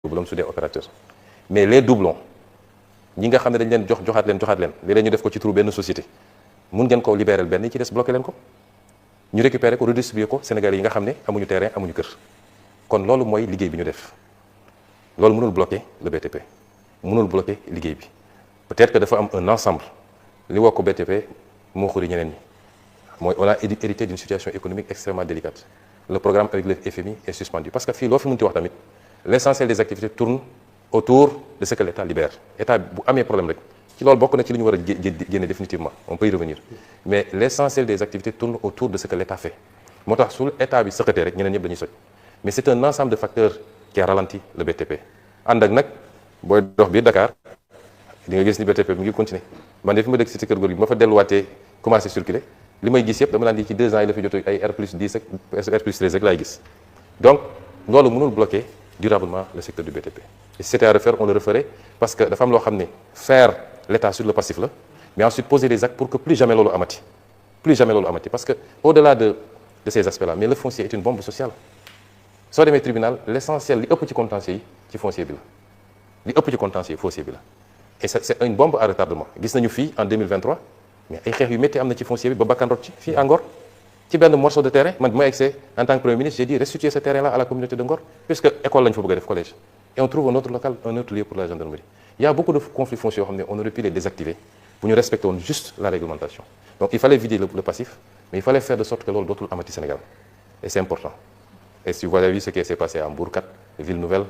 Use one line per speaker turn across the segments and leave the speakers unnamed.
doublons su dee opérateur mais les doublons ñi nga xam ne dañ leen joxaat leen léeg-léeg ñu def ko ci turu benn société mun ngeen ko libérer benn ci des bloqué leen ko ñu récupérer ko redistribuer ko Sénégalais yi nga xam ne amuñu terrain amuñu kër kon loolu mooy liggéey bi ñu def loolu mënul bloquer le BTP mënul bloquer liggéey bi peut-être que dafa am un ensemble li woo ko BTP moo xuri ñeneen ñi mooy on a hérité d'une situation économique extrêmement délicate le programme avec le FMI est suspendu parce que fii loo fi mënti wax tamit l'essentiel des activités tourne autour de ce que l'État libère État bu amee problème rek ci loolu bokk na ci li ñu war a génne définitivement on peut y revenir mais l'essentiel des activités tourne autour de ce que l'État fait moo tax su État bi sëqatee rek ñeneen ñëpp dañuy soj mais c'est un ensemble de facteurs qui a ralenti le BTP ànd ak nag booy dox biir Dakar di nga gis ni BTP mi ngi continuer man de fi ma dëkk cité Kër Gorgui bi ma fa delluwaatee commencé circuler li may gis yëpp dama naan di ci 2 ans yi la fi jot ay R+10 ak R+13 rek laay gis donc loolu mënul bloquer durablement le secteur du BTP et si c'était à refaire on le referait parce que dafa am loo xam ne faire l'État sur le passif la mais ensuite poser des actes pour que plus jamais loolu amati parce que au-delà de ces aspects-là mais le foncier est une bombe sociale soo demee tribunal l'essentiel li ëpp ci contentieux yi ci foncier bi la et c'est une bombe à retardement gis nañu fii en 2023 mais ay xeex yu métti am na ci foncier bi ba bakkan rot ci fii à Ngor ci benn morceau de terrain man bi ma egsee en tant que premier ministre j'ai dit restituer ce terrain là à la communauté de Ngor puisque école lañu fa bëgg a def collège et on trouve un autre local un autre lieu pour la gendarmerie il y a beaucoup de conflits fonciers yoo xam ne on aurait pu les désactiver bu ñu respecter woon juste la réglementation donc il fallait vider le passif mais il fallait faire de sorte que loolu dootul amati Sénégal et c'est important et si vous avez vu ce qui s'est passé à Mbour 4 Ville Nouvelle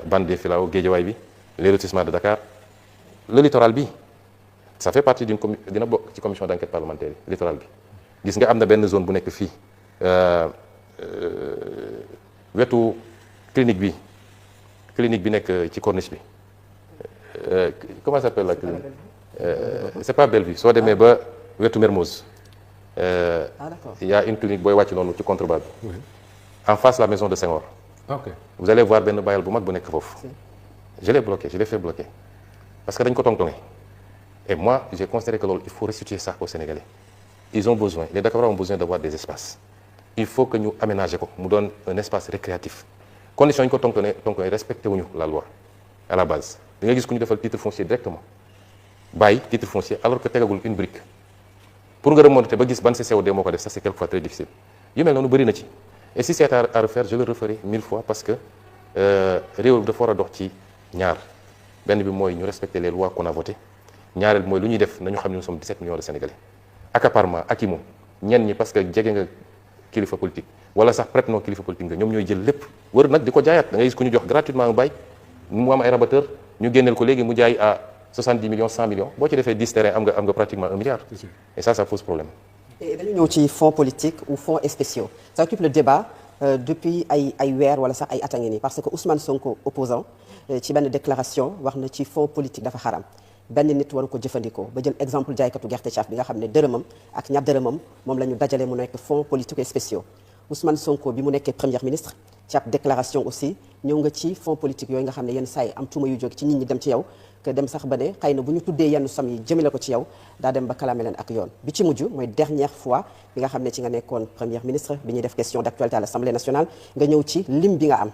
Bande des Filao Guédiawaye bi les lotissements de Dakar le littoral bi ça fait partie dina bokk ci commission d'enquête parlementaire yi littoral bi gis nga am na benn zone bu nekk fii wetu clinique bi nekk ci corniche bi comment ça s'appelle la clinique c'est pas Bellevue soo demee ba wetu Mermoz il y a une clinique booy wàcc noonu ci contrebas bi en face la maison de Senghor vous allez voir benn bayal bu mag bu nekk foofu je l'ai fait bloquer parce que dañ ko tongtonge et moi j'ai considéré que loolu il faut restituer ça aux Sénégalais ils ont besoin les Dakarois ont besoin d'avoir des espaces il faut que ñu aménager ko mu doon un espace récréatif conditions yi ñu ko tongtonge respecté wuñu la loi à la base da nga gis ku ñu defal titre foncier directement bàyyi titre foncier alors que tegagul une brique pour nga remonter ba gis ban CCOD moo ko def ça c'est quelquefois très difficile yu mel noonu bëri na ci et si c'est à refaire je le referai 1000 fois parce que réew dafa war a dox ci ñaar benn bi mooy ñu respecter les lois qu'on a votées ñaareel mooy lu ñuy def nañu xam ne nous sommes 17 millions de Sénégalais accaparement ak i moom ñenn ñi parce que jege nga kilifa politique wala sax prête non kilifa politique nga ñoom ñooy jël lépp wër nag di ko jaayaat da ngay gis ku ñu jox gratuitement mu bàyyi mu am ay rabatteur ñu génneel ko léegi mu jaay à 70 millions 100 millions boo ci defee 10 terrains am nga pratiquement 1 milliard et ça pose problème.
et dañu ñëw ci fonds politique ou fonds spéciaux ça occupe le débat depuis ay weer wala sax ay at a ngi nii parce que Ousmane Sonko opposant ci benn déclaration wax na ci fonds politique dafa xaram benn nit waru ko jëfandikoo ba jël exemple jaaykatu gerte caaf bi nga xam ne dërëmam ak ñaar dërëmam moom la ñu dajale mu nekk fonds politiques et spéciaux Ousmane Sonko bi mu nekkee premier ministre ci ab déclaration aussi ñëw nga ci fonds politique yooyu nga xam ne yenn saa yi am tuuma yu jóge ci nit ñi dem ci yow que dem sax ba ne xëy na bu ñu tuddee yenn somme yi jëmale ko ci yow daa dem ba kalaame leen ak yoon bi ci mujj mooy dernière fois bi nga xam ne ci nga nekkoon premier ministre bi ñuy def question d'actualité à l'Assemblée nationale nga ñëw ci lim bi nga am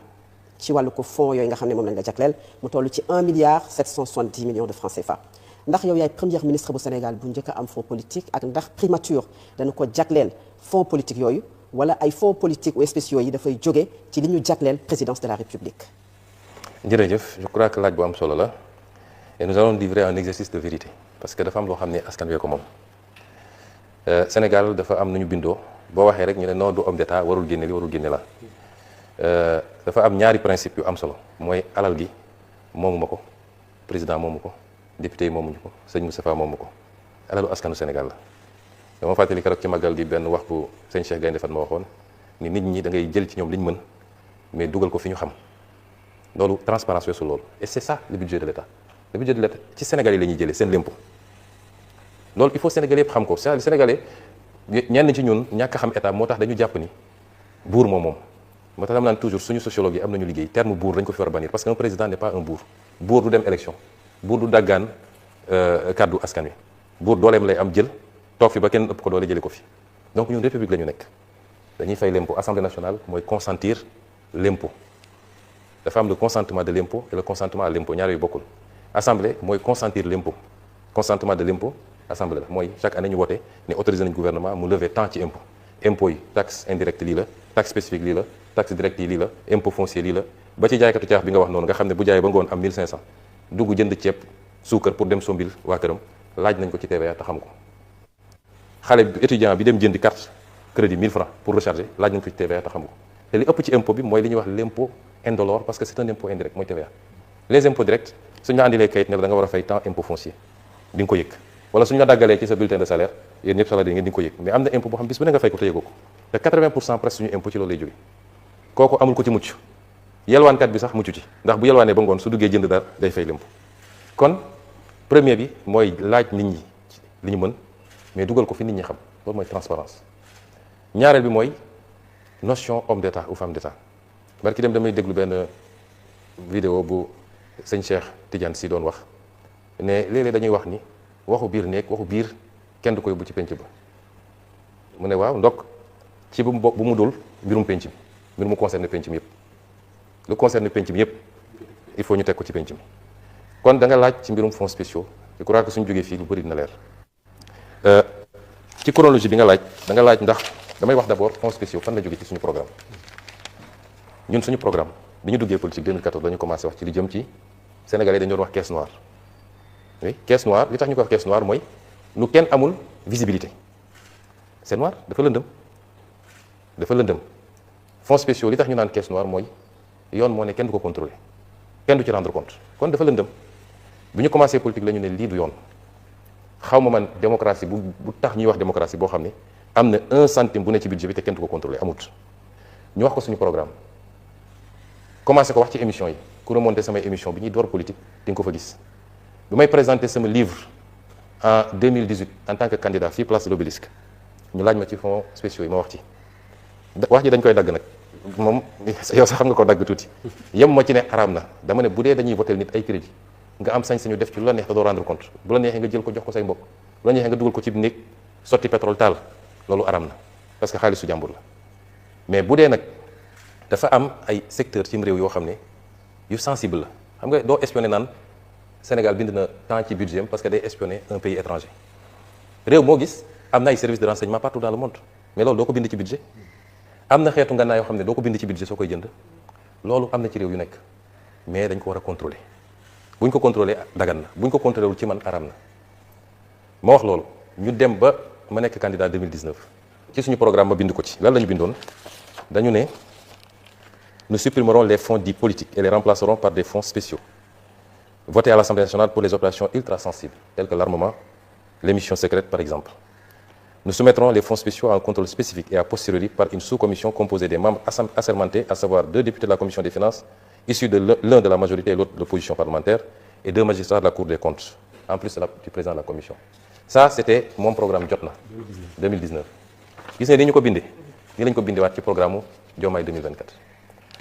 ci wàllu ko fonds yooyu nga xam ne moom lañ la jagleel mu toll ci 1 milliard 770 millions de francs CFA ndax yow yaay premier ministre bu Sénégal bu njëkk a am fonds politique ak ndax primature dana ko jagleel fonds politique yooyu wala ay fonds politiques ou spéciaux yi dafay jóge ci li ñu jagleel présidence de la République.
jërëjëf je crois que laaj bu am solo la et nous allons livrer un exercice de vérité parce que dafa am loo xam ne askan wi ko moom Sénégal dafa am nu ñu bindoo boo waxee rek ñu ne non du homme d'état warul génne li warul génne la dafa am ñaari principe yu am solo mooy alal gi moomu ma ko président moomu ko député yi moomuñu ko sëñ Moustapha moomu ko alalu askanu Sénégal la dama fàttali keroog ci màggal gi benn wax bu sëñ Cheikh Gaynde Fatma waxoon ni nit ñi da ngay jël ci ñoom li ñu mën mais dugal ko fi ñu xam loolu transparence weesu loolu et c'est ça le budget de l'État le budget de l'État ci Sénégal yi la ñuy jëlee seen l'impôt loolu il faut Sénégalais yëpp xam ko c'est Sénégalais ñenn ci ñun ñàkk a xam état moo tax dañu jàpp ni buur moom moo tax dama naan toujours suñu sociologue yi am nañu liggéey terme buur dañ ko fi war a bannir parce que un président n'est pas un buur du dem élection buur du daggaan kàddu askan wi buur dooleem lay am jël toog fi ba kenn ëpp ko doole jëlee ko fi donc ñun république la ñu nekk dañuy fay l'impôt assemblée nationale mooy consentir l'impôt dafa am le consentement de l'impôt et le consentement à l'impôt ñaar yooyu bokkul. assemblée mooy consentir l'impôt consentement de l'impôt assemblée la mooy chaque année ñu wote ne autorisé nañu gouvernement mu lever tant ci impôt impôt yi taxe indirecte lii la taxe spécifique lii la taxe directe yi lii la impôt foncier lii la ba ci jaaykatu caax bi nga wax noonu nga xam ne bu jaayee ba ngoon am 1500 dugg jënd ceeb suukar pour dem sombil waa këram laaj nañ ko ci TVA te xam ko xale bi étudiant bi dem jëndi carte crédit 1000 francs pour recharger laaj nañ ko ci TVA te xam ko te li ëpp ci impôt bi mooy li ñuy wax l'impôt indolore parce que c'est un impôt indirect mooy TVA les impôts directs suñu la andilee kayit ne la da nga war a fay tant impôt foncier di nga ko yëg wala suñu la daggalee ci sa bulletin de salaire yéen ñëpp salaire ngeen di nga ko yëg mais am na impôt boo xam bis bu ne nga fay ko te yëgoo ko te 80% presque suñu impôt ci loolu lay jóge kooku amul ko ci mucc yelwaankat bi sax mucc ci ndax bu yelwaanee ba ngoon su duggee jënd dara day fay l'impôt kon premier bi mooy laaj nit ñi li ñu mën mais dugal ko fi nit ñi xam loolu mooy transparence ñaareel bi mooy notion homme d'état ou femme d'état barki dem damay déglu benn vidéo bu sëñ Cheikh Tidiane si doon wax ne léeg-léeg dañuy wax ni waxu biir néeg waxu biir kenn du ko yóbbu ci penc ba mu ne waaw ndok ci bu mu dul mbirum penc mi mbir mu concerne penc mi yëpp lu concerne penc mi yëpp il faut ñu teg ko ci penc mi kon da nga laaj ci mbirum fonds spéciaux je crois que suñu jógee fii lu bëri dina leer ci chronologie bi nga laaj da nga laaj ndax damay wax d'abord fonds spéciaux fan la jógee ci suñu programme ñun suñu programme bi ñu duggee politique 2014 dañu commencé wax ci li jëm ci Sénégalais dañu doon wax caisse noire oui caisse noire li tax ñu ko wax caisse noire mooy lu kenn amul visibilité c'est noir dafa lëndëm fonds spéciaux li tax ñu naan caisse noire mooy yoon moo ne kenn du ko contrôler kenn du ci rendre compte kon dafa lëndëm bi ñu commencé politique la ñu ne lii du yoon xaw ma man démocratie bu tax ñuy wax démocratie boo xam ne am na 1 centime bu ne ci budget bi te kenn du ko contrôler amut ñu wax ko suñu programme commencé ko wax ci émission yi ku remonté samay émission bi ñuy door politique di nga ko fa gis bi may présenté sama livre en 2018 en tant que candidat fii place de l'Obélisque ñu laaj ma ci fonds spéciaux yi ma wax ci wax ji dañ koy dagg nag moom yow sax xam nga ko dagg tuuti yem ma ci ne xaraam na dama ne bu dee dañuy voter nit ay crédit nga am sañ-sañu def ci lu la neex te doo rendre compte bu la neexee nga jël ko jox ko say mbokk bu la neexee nga dugal ko ci néeg sotti pétrole taal loolu araam na parce que xaalisu jàmbur la mais bu dee nag dafa am ay secteur ci réew yoo xam ne yu sensible la xam nga doo espionner naan Sénégal bind na tant ci budget parce que day espionner un pays étranger réew moo gis am na ay services de renseignement partout dans le monde mais loolu doo ko bind ci budget am na xeetu ngànnaay yoo xam ne doo ko bind ci budget soo koy jënd loolu am na ci réew yu nekk mais dañ ko war a contrôler bu ñu ko contrôler dagan na bu ñu ko contrôler wul ci man aram na ma wax loolu ñu dem ba ma nekk candidat 2019 ci suñu programme ma bind ko ci lan la ñu bindoon dañu ne nous supprimerons les fonds dits politiques et les remplacerons par des fonds spéciaux votés à l'Assemblée nationale pour les opérations ultra sensibles telles que l'armement, les missions secrètes par exemple. Nous soumettrons les fonds spéciaux à un contrôle spécifique et a posteriori par une sous-commission composée des membres assermentés, à savoir 2 députés de la commission des finances issus de l'un de la majorité et l'autre de l'opposition parlementaire et 2 magistrats de la Cour des comptes en plus du président de la commission. Ça c'était mon programme Jotna 2019 gis nga ni ñu ko bindee ni lañu ko bindewaat ci programme Diomaye 2024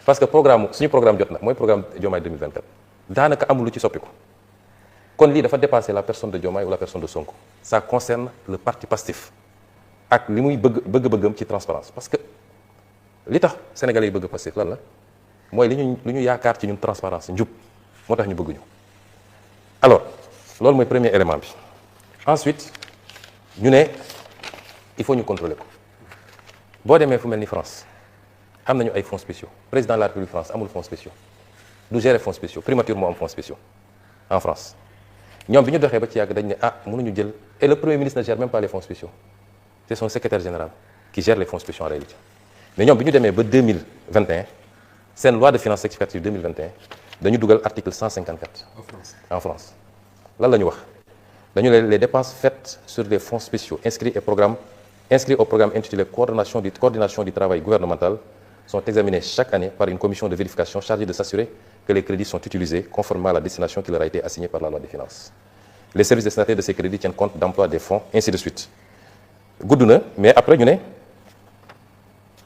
parce que suñu programme Jotna mooy programme Diomaye 2024 daanaka amul lu ci soppiku kon lii dafa dépasser la personne de Diomaye ou la personne de Sonko ça concerne le parti Pastef ak li muy bëgg-bëggam ci transparence parce que li tax sénégalais yi bëgg Pastef lan la mooy li ñu yaakaar ci ñun transparence njub moo tax ñu bëgg ñu alors loolu mooy premier élément bi ensuite ñu ne il faut ñu contrôler ko boo demee fu mel ni France am nañu ay fonds spéciaux président de la République France amul fonds spéciaux du gérer fonds spéciaux primature moo am fonds spéciaux en France ñoom bi ñu doxee ba ci yàgg dañ ne mënuñu jël et le premier ministre ne gère même pas les fonds spéciaux c'est son secrétaire général qui gère les fonds spéciaux en réalité mais ñoom bi ñu demee ba 2021 seen loi de finances rectificative 2021 dañu dugal article 154 en France lan la ñu wax dañu les dépenses faites sur les fonds spéciaux inscrits au programme intitulé coordination du travail gouvernemental sont examinés chaque année par une commission de vérification chargée de s'assurer que les crédits sont utilisés conformément à la destination qui leur a été assignée par la loi des finances. Les services destinataires de ces crédits tiennent compte d'emploi des fonds, ainsi de suite. gudd na mais après ñu ne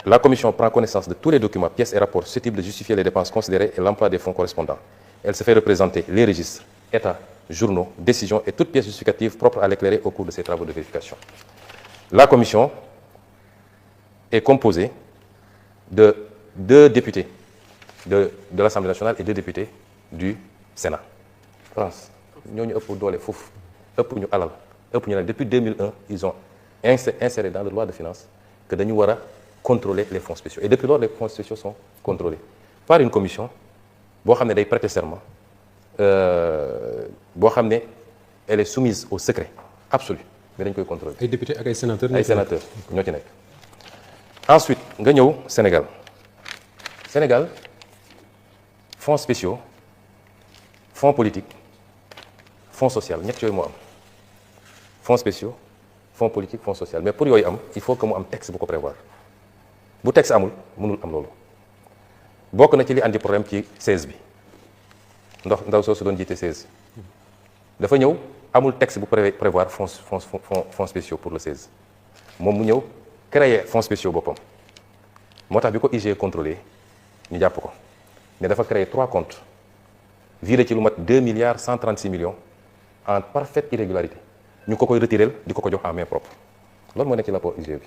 la commission prend connaissance de tous les documents, pièces et rapports susceptibles de justifier les dépenses considérées et l'emploi des fonds correspondants. Elle se fait représenter les registres, états, journaux, décisions et toutes pièces justificatives propres à l'éclairer au cours de ces travaux de vérification. La commission est composée de 2 députés de l'Assemblée nationale et 2 députés du Sénat. France ñooñu ëpp doole foofu ëpp ñu alal ëpp ñu ne depuis 2001 ils ont inséré dans la loi de finances que dañu war a contrôler les fonds spéciaux et depuis lors les fonds spéciaux sont contrôlés par une commission boo xam ne day prêter serment boo xam ne elle est soumise au secret absolu mais dañ koy contrôler.
ay députés ak ay sénateurs.
ay sénateurs ñoo ci nekk. ensuite nga ñëw Sénégal fonds spéciaux fonds politique fonds social ñett yooyu moo am fonds spéciaux fonds politique fonds social mais pour yooyu am il faut que mu am texte bu ko prévoir bu texte amul mënul am loolu bokk na ci li andi problème ci 16 bi ndaw soo su doon jiite 16 dafa ñëw amul texte bu prévoir fonds spéciaux pour le 16 moom mu ñëw créer fonds spéciaux boppam moo tax bi ko IG contrôlé ñu jàpp ko ne dafa créer 3 comptes viré ci lu mat 2 milliards 136 millions en parfaite irrégularité ñu ko koy retirel di ko jox en main propre loolu moo nekk ci rapport IGE bi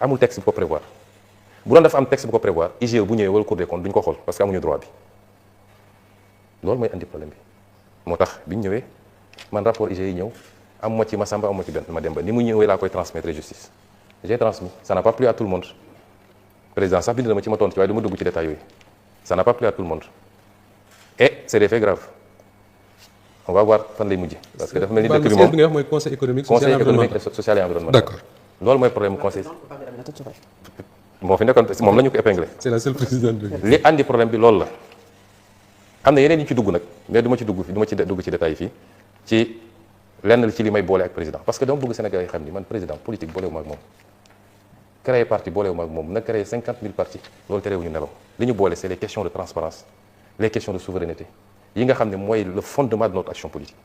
amul texte bu ko prévoir bu doon dafa am texte bu ko prévoir IGE bu ñëwee wala Cour des comptes duñu ko xool parce que amuñu droit bi loolu mooy andi problème bi moo tax bi ñu ñëwee man rapport IGE yi ñëw amuma ci Massamba amuma ci Mademba ni mu ñëwee laa koy transmettre justice j'ai transmis ça n'a pas plu à tout le monde président sax bind na ma ci ma tontu ci waaye du ma dugg ci détails yooyu ça n'a pas plu à tout le monde et c'est des faits graves on va voir fan lay mujj parce que dafa mel ni dëkk bi moom
bi nga wax mooy conseil économique
social et environnemental
d'accord
loolu mooy problème conseil moo fi nekkoon moom la ñu ko épinglé
c'est la seule présidente
li andi problème bi loolu la am na yeneen yi ci dugg nag mais du ma ci dugg ci détails yi fii ci lenn ci li may boole ak président parce que dama bëgg Sénégal yi xam ni man président politique boolewu ma ak moom créer parti boolewu ma ak moom na créer 50 000 partis loolu terewuñu nelaw li ñu boole c'est les questions de transparence les questions de souveraineté yi nga xam ne mooy le fondement de notre action politique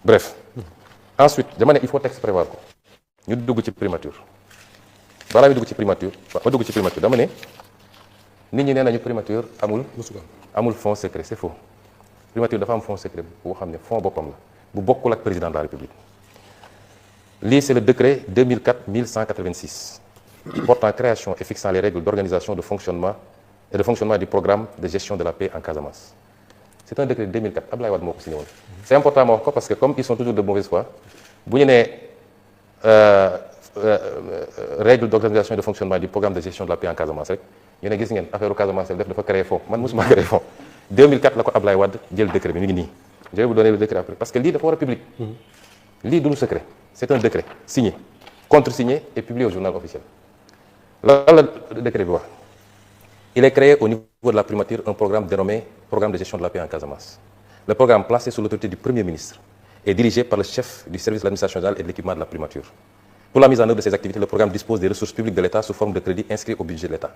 bref ensuite dama ne il faut texte prévoir ko ñu dugg ci primature balaa ñu dugg ci primature dama ne nit ñi nee nañu primature amul fonds secret c'est faux primature dafa am fonds secret boo xam ne fonds boppam la bu bokkul ak président de la République lii c'est le décret 2004-1186 portant création et fixant les règles d'organisation de fonctionnement du programme de gestion de la paix en Casamance. C'est un décret de 2004 Abdoulaye Wade moo ko signé woon. C'est important ma wax ko parce que comme ils sont toujours de mauvaise foi bu ñu nee règles d'organisation et de fonctionnement du programme de gestion de la paix en Casamance rek ñu ne gis ngeen affaire Casamance def dafa créer fonds man mosuma créer fonds 2004 la ko Abdoulaye Wade jël décret bi mi ngi nii je vais vous donner le décret après parce que lii dafa war a public. lii du lu secret c'est un décret signé contresigné et publié au journal officiel. lan la décret bi wax il est créé au niveau de la primature un programme dénommé programme de gestion de la paix en Casamance. Le programme placé sous l'autorité du Premier ministre est dirigé par le chef du service de l'administration générale et de l'équipement de la primature. Pour la mise en œuvre de ces activités, le programme dispose des ressources publiques de l'État sous forme de crédits inscrits au budget de l'État.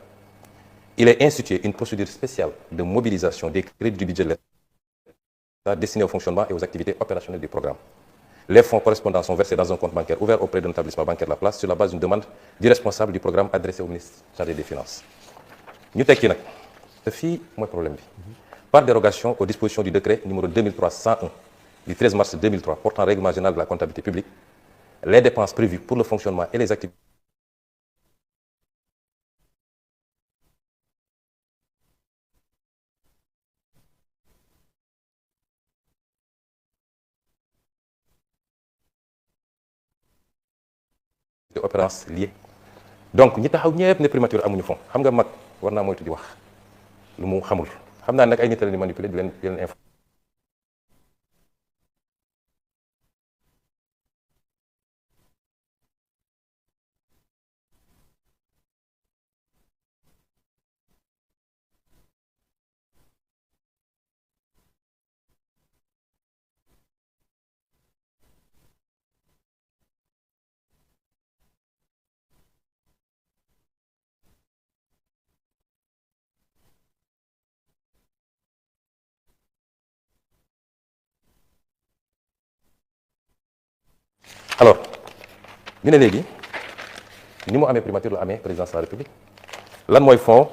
Il est institué une procédure spéciale de mobilisation des crédits du budget de l'État destinés au fonctionnement et aux activités opérationnelles du programme. Les fonds correspondants sont versés dans un compte bancaire ouvert auprès d'un établissement bancaire de la place sur la base d'une demande du responsable du programme adressée au ministre chargé des Finances. ñu tekki nag te fii mooy problème bi par dérogation aux dispositions du décret numéro 2003-101 du 13 mars 2003 portant règlement général de la comptabilité publique, les dépenses prévues pour le fonctionnement et les activités opérances liées. Donc ñi taxaw ñëpp ne primature amuñu fond xam nga mag war naa moytu di wax lu mu xamul xam naa nag ay nit la ni manipuler di leen info alors ñu ne léegi ni mu amee primature la amee présidence de la République lan mooy fonds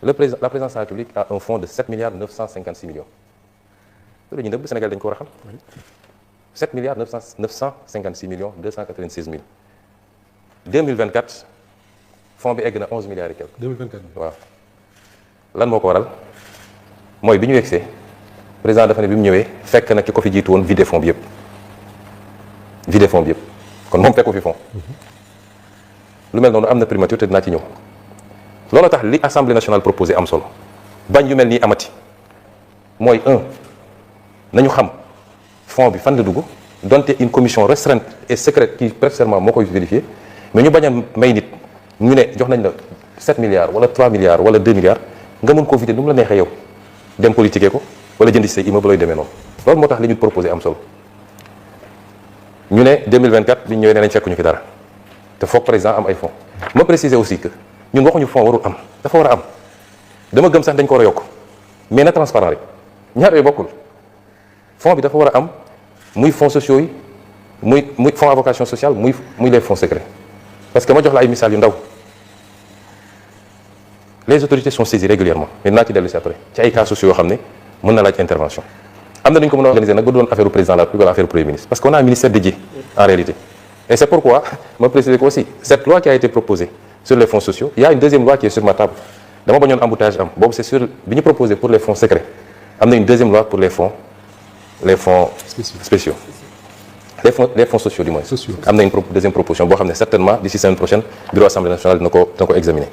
la présidence de la République a un fonds de 7 milliards 956 millions loolu ñu nëbb Sénégal dañu ko war a xam 7 milliards 956 millions 296 mille 2024 fonds bi egg na 11 milliards et quelques
2024
waaw lan moo ko waral mooy bi ñu yegsee président dafa ne bi mu ñëwee fekk na ki ko fi jiitu woon vidé fonds bi yëpp kon moom fekku fi fonds lu mel noonu am na primature te dinaa ci ñëw loolu tax li assemblée nationale proposé am solo bañ yu mel nii amati mooy nañu xam fonds bi fan la dugg donte une commission restreinte et secrète qui prête serment moo koy vérifier mais ñu bañ a may nit ñu ne jox nañ la 7 milliards wala 3 milliards wala 2 milliards nga mën koo vider nu mu la neexee yow dem politiquer ko wala jënd ci say immeuble looy demee noonu loolu moo tax li ñu proposé am solo ñu ne 2024 bi ñu ñëwee ne nañ fekk ñu fi dara te foog président am ay fonds ma préciser aussi que ñun waxuñu fonds warul am dafa war a am dama gëm sax dañ ko war a yokk mais na transparent rek ñaar yooyu bokkul fonds bi dafa war a am muy fonds sociaux yi muy fonds à vocation sociale muy les fonds secrets parce que ma jox la ay misaal yu ndaw les autorités sont saisies régulièrement mais naa ci dellu si après ci ay cas sociaux yoo xam ne mën na laaj intervention am na nu ñu ko mën a organiser nag ba doon affaire président de la République wala affaire premier ministre parce qu'on a un ministère dédié en réalité et c'est pourquoi ma préciser ko aussi cette loi qui a été proposée sur les fonds sociaux il y a une deuxième loi qui est sur ma table dama bañoon embouteillage am boobu c'est sur bi ñu proposé pour les fonds secrets am na une deuxième loi pour les fonds spéciaux les fonds sociaux du moins am na une deuxième proposition boo xam ne certainement d'ici semaine prochaine bureau assemblée nationale dina ko examiner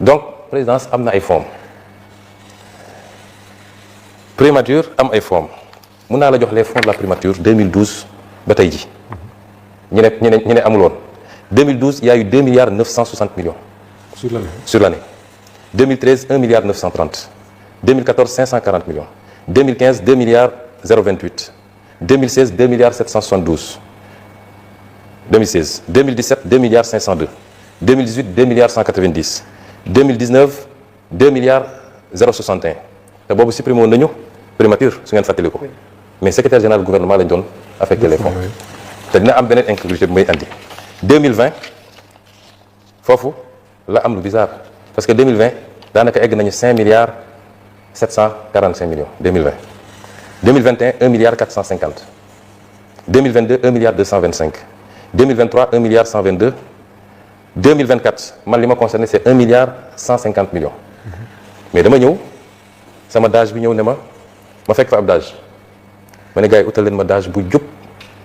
donc présidence am na ay fonds primature am ay fonds mun naa la jox les fonds de la primature 2012 ba tey ji ñu ne amul woon 2012 il y a eu 2 milliards 960 millions sur l'année 2013 1 milliard 930 2014 540 millions 2015 2 milliards 028 2016 2 milliards 772 2016 2017 2 milliards 502 2018 2 milliards 190 2019 2 milliards 061 te boobu supprimé woon nañu primature su ngeen fàttali ko mais secrétaire général du gouvernement lañ doon affecté les fonds te dina am beneen incongruité bu may andi 2020 foofu la am lu bizarre parce que 2020 daanaka egg nañu 5 milliards 745 millions 2020 2021 1 milliard 450 2022 1 milliard 225 2023 1 milliard 122 2024 man li ma concerné c'est 1 milliard 150 millions mais dama ñëw sama DAGE bi ñëw ne ma fekk fa ab DAGE ma ne gars yi utal leen ma DAGE bu jub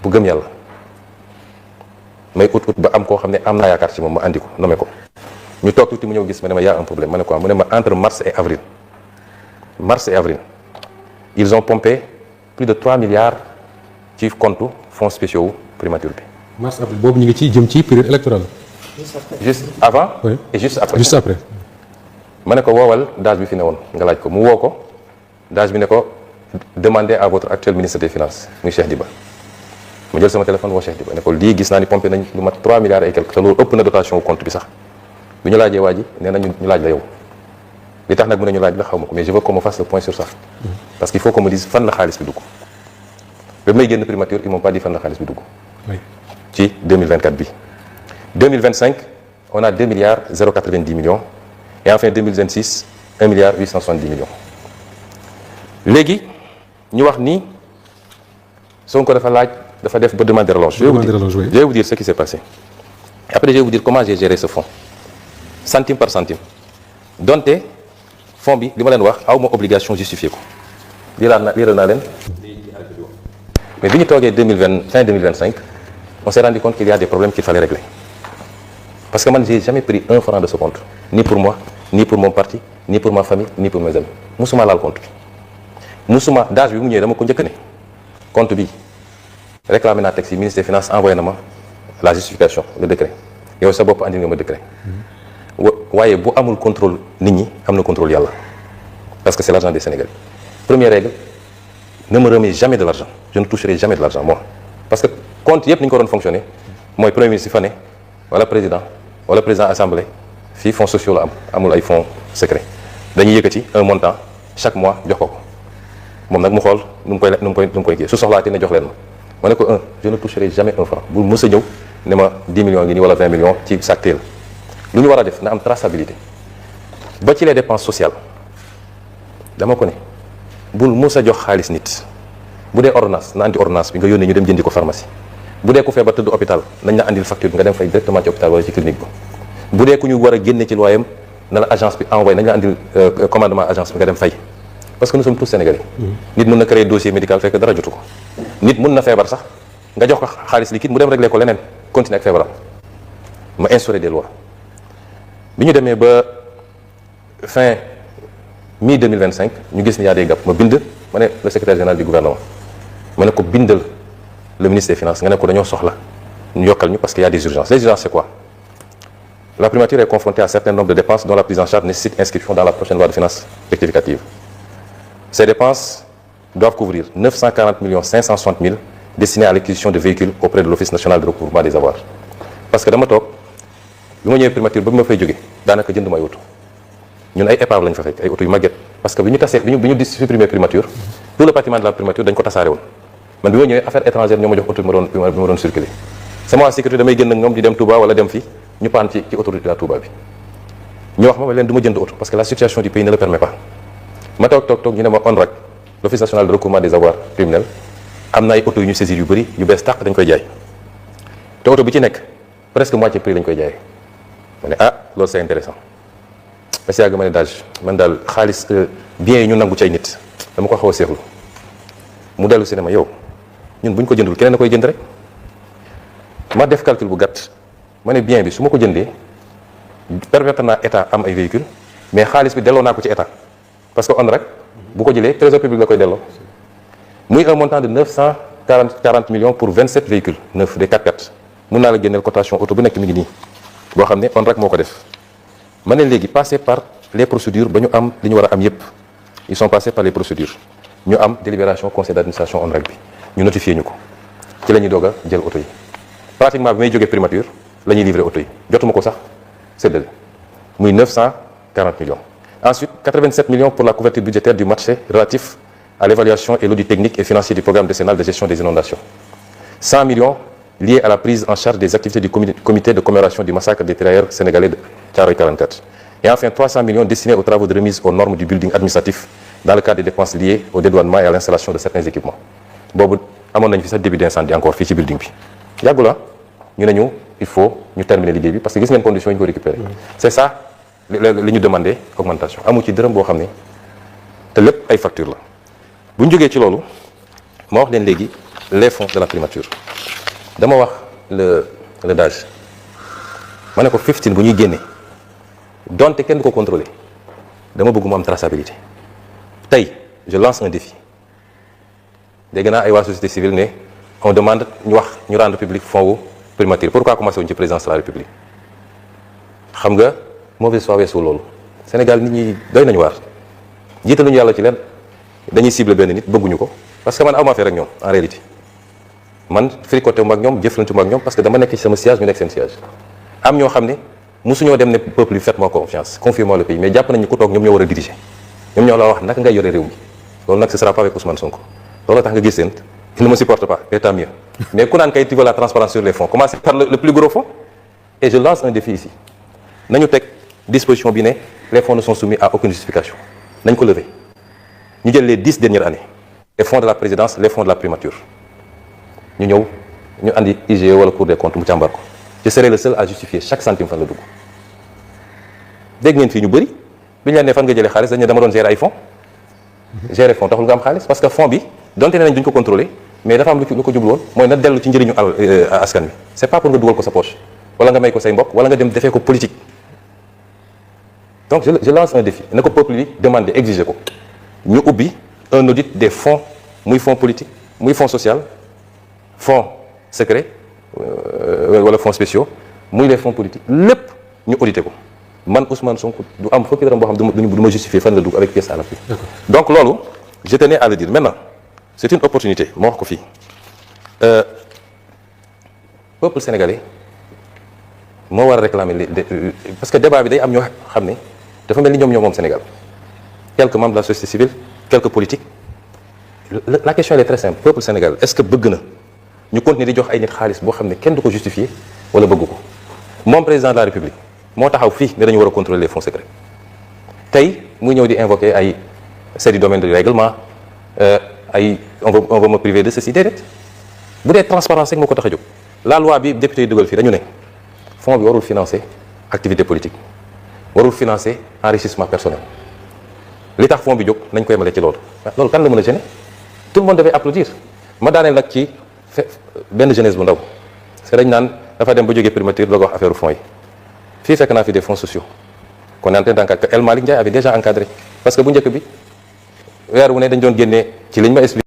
bu gëm yàlla may ut ba am koo xam ne am naa yaakaar ci moom ma andi ko nommé ko ñu toog tuuti mu ñëw gis ma ne ma y a un problème ma ne quoi mu ne ma entre mars et avril ils ont pompé plus de 3 milliards ci compte fonds spéciaux primature bi.
mars avril boobu ñu ngi ci jëm ci période électorale.
juste avant.
Oui.
Et juste après.
juste après.
ma ne ko woowal DAGE bi fi ne woon nga laaj ko mu woo ko DAGE bi ne ko demandez à votre actuel ministre des finances muy Cheikh Diba ma jël sama téléphone woo Cheikh Diba ne ko lii gis naa ni pompé nañ lu mat 3 milliards et quelque te loolu ëpp na dotation compte bi sax bi ñu laajee waa ji nee na ñu laaj la yow li tax nag mu ne ñu laaj la xaw ma ko mais je veux qu'on me fasse le point sur ça parce qu'il faut qu'on me dise fan la xaalis bi dugg ba may génn primature ils m'ont pas dit fan la xaalis bi dugg ci 2024 bi 2025 on a 2 milliards 090 millions et enfin 2026 1 milliard 870 millions léegi ñu wax ni Sonko dafa def ba demande de relance. Je vais vous dire ce qui s'est passé après je vais vous dire comment j'ai géré ce fonds centime par centime donte fonds bi li ma leen wax aw ma obligation justifier ko liiral naa leen mais bi ñu toogee fin 2025 on s'est rendu compte qu'il y a des problèmes qu'il fallait régler parce que man j'ai jamais pris un franc de ce compte ni pour moi ni pour mon parti ni pour ma famille ni pour mes amis musuma laal compte bi musuma DAGE bi mu ñëwee dama ko njëkk ne compte bi réclamé naa texte yi ministre des finances envoyé na ma la justification le décret yow sa bopp andi nga ma décret waaye bu amul contrôle nit ñi am na contrôle yàlla parce que c'est l'argent des Sénégalais première règle ne me remets jamais de l'argent je ne toucherai jamais de l'argent moi parce que compte yëpp ni ñu ko doon fonctionner mooy premier ministre fa ne wala président assemblée fii fonds sociaux la am amul ay fonds secrets dañuy yëkkati un montant chaque mois jox ko moom nag mu xool nu mu koy kii su soxlaatee ne jox leen ma ne ko je ne toucherai jamais un franc bul mës a ñëw ne ma 10 millions ngi nii wala 20 millions ci chaque teel lu ñu war a def na am traçabilité ba ci les dépenses sociales dama ko ne bul mës a jox xaalis nit bu dee ordonnance na andi ordonnance bi nga yónnee ñu dem jëndi ko pharmacie bu dee ku feebar tëdd hôpital nañ la andil facture bi nga dem fay directement ci hôpital wala ci clinique ba bu dee ku ñu war a génne ci loyam na la agence bi envoyé nañ la andil commandement agence bi nga dem fay parce que nous sommes tous sénégalais. nit mun na créer dossier médical fekk dara jotu ko. nit mun na feebar sax nga jox ko xaalis liquide mu dem régler ko leneen continuer ak feebaram ma instaurer des lois bi ñu demee ba fin mi 2025 ñu gis ni y a des gaps ma bind ma ne le secrétaire général du gouvernement ma ne ko bindal le ministre des finances nga ne ko dañoo soxla ñu yokkal ñu parce qu'il y a des urgences. Les urgences c'est quoi? La primature est confrontée à un certain nombre de dépenses dont la prise en charge nécessite inscription dans la prochaine loi de finances rectificative. Ces dépenses doivent couvrir 940 560 000 destinés à l'acquisition de véhicules auprès de l'Office national de recouvrement des avoirs. Parce que dama toog bi ma ñëwee primature ba bi ma fay jógee daanaka jënd may oto ñun ay épave lañ fa fekk ay oto yu màgget parce que bi ñu supprimer primature tout le bâtiment de la primature dañ ko tasaare woon man bi ma ñëwee affaire étrangère ñoo ma jox oto bi ma doon circuler sama waa sécurité damay génn ak ñoom di dem Touba wala dem fii ñu paan ci autorité la Touba bi ñu wax ma leen du ma jënd oto parce que la situation du pays ne le permet pas ma toog ñu ne ma ONRAC l'Office national de recouvrement des avoirs criminels am na ay oto yu ñu saisir yu bëri yu bees tàq dañ koy jaay te oto bi ci nekk presque moitié prix lañ koy jaayee ma ne loolu c'est intéressant parce que yàgg ma ne man daal xaalis biens yi ñu nangu ci ay nit dama ko xaw a seexlu mu dellu si ne ma yow ñun bu ñu ko jëndul keneen na koy jënd rek ma def calcul bu gàtt ma ne bien bi su ma ko jëndee permettre naa état am ay véhicules mais xaalis bi delloo naa ko ci état parce que ONRAC bu ko jëlee trésor public la koy delloo muy un montant de 940 millions pour 27 véhicules neufs des 4x4 mun naa la génneel cotation auto bu nekk mi ngi nii boo xam ne ONRAC moo ko def ma ne léegi passer par les procédures ba ñu am li ñu war a am yépp ils sont passés par les procédures ñu am délibération conseil d'administration ONRAC bi ñu notifié ñu ko ci la ñuy doog a jël auto yi pratiquement bi may jógee primature la ñuy livré auto yi jotuma ko sax séddale muy 940 millions. Ensuite 87 millions pour la couverture budgétaire du marché relatif à l'évaluation et l'audit technique et financier du programme décennal de gestion des inondations. 100 millions liés à la prise en charge des activités du comité de commémoration du massacre des tirailleurs sénégalais de Thiaroye 44. Et enfin 300 millions destinés aux travaux de remise aux normes du building administratif dans le cadre des dépenses liées au dédouanement et à l'installation de certains équipements. boobu amoon nañu fi sax début d'incendie encore fii ci building bi yàggula ñu ne ñu il faut ñu terminer liggéey bi parce que gis ngeen conditions yi ñu ko récupérer. C'est ça li ñu demandé augmentation amu ci dërëm boo xam ne te lépp ay facture la bu ñu jógee ci loolu ma wax leen léegi les fonds de la primature dama wax le DAGE ma ne ko 15 bu ñuy génne donte kenn du ko contrôler dama bëgg mu am traçabilité tey je lance un défi dégg naa ay waa société civile ne on demande ñu wax ñu rendre public fonds wu primature pourquoi commencé wuñ ci présidence de la république xam nga mauvaise foi weesu loolu Sénégal nit ñi doy nañu waar jiitaluñu yàlla ci leen dañuy ciblé benn nit bëgguñu ko parce que man awma affaire ak ñoom en réalité man fricoté wu ma ak ñoom jëflante ma ak ñoom parce que dama nekk ci sama siège ñu nekk seen siège am ñoo xam ne mosuñoo dem ne peuple bi faites-moi confiance confiez-moi le pays mais jàpp nañu ku toog ñoom ñoo war a diriger ñoom ñoo la wax naka ngay yore réew mi loolu nag ce sera pas avec Ousmane Sonko loolu tax nga gis seen il ne me supporte pas et tant mieux mais ku naan kay tu veux la transparence sur les fonds commencez par le plus gros fonds et je lance un défi ici nañu teg disposition bi ne les fonds ne sont soumis à aucune justification nañ ko lever ñu jël les 10 dernières années les fonds de la présidence les fonds de la primature ñu ñëw ñu andi IGE wala Cour des comptes mu càmbar ko je serai le seul à justifier chaque centime fan la dugg dégg ngeen fii ñu bëri bi ñu leen ne fan nga jëlee xaalis dañ ne dama doon gérer ay fonds gérer fonds taxul nga am xaalis parce que fonds bi donte ne nañ duñ ko contrôler mais dafa am lu ko jublu woon mooy na dellu ci njëriñu askan wi c'est pas pour nga dugal ko sa poche wala nga may ko say mbokk wala nga dem defee ko politique donc je lance un défi na ko peuple bi demander exiger ko ñu ubbi un audit des fonds muy fonds politique muy fonds social fonds secret wala fonds spéciaux muy les fonds politiques lépp ñu auditer ko man Ousmane Sonko du am fukki dërëm boo xam du ma justifier fan la dugg avec pièce à l'appui. Donc loolu je tenais à le dire maintenant c'est une opportunité ma wax ko fii peuple sénégalais moo war a réclamer parce que débat bi day am ñoo xam ne dafa mel ni ñoom moom Sénégal quelques membres de la société civile quelques politiques la question elle est très simple peuple sénégalais est-ce que bëgg na ñu continuer di jox ay nit xaalis boo xam ne kenn du ko justifier wala bëgg ko moom président de la république moo taxaw fii ne dañu war a contrôler les fonds secrets tey muy ñëw di invoquer ay c'est du domaine du règlement ay on va me priver de ceci déedéet bu dee transparence rek moo ko tax a jóg la loi bi député yi dugal fii dañu ne fonds bi warul financer activité politique warul financer enrichissement personnel li tax fonds bi jóg nañ koy male ci loolu loolu kan la mën a gêner tout le monde devait applaudir ma daaneel nag ci benn jeunesse bu ndaw parce que dañ naan dafa dem ba jógee primature doog a wax affaire fonds yi fii fekk naa fi des fonds sociaux qu'on est en train d'encadrer El Malick Ndiaye avait déjà encadré parce que bu njëkk bi weer wu ne dañ doon génnee ci liñ ma expliqué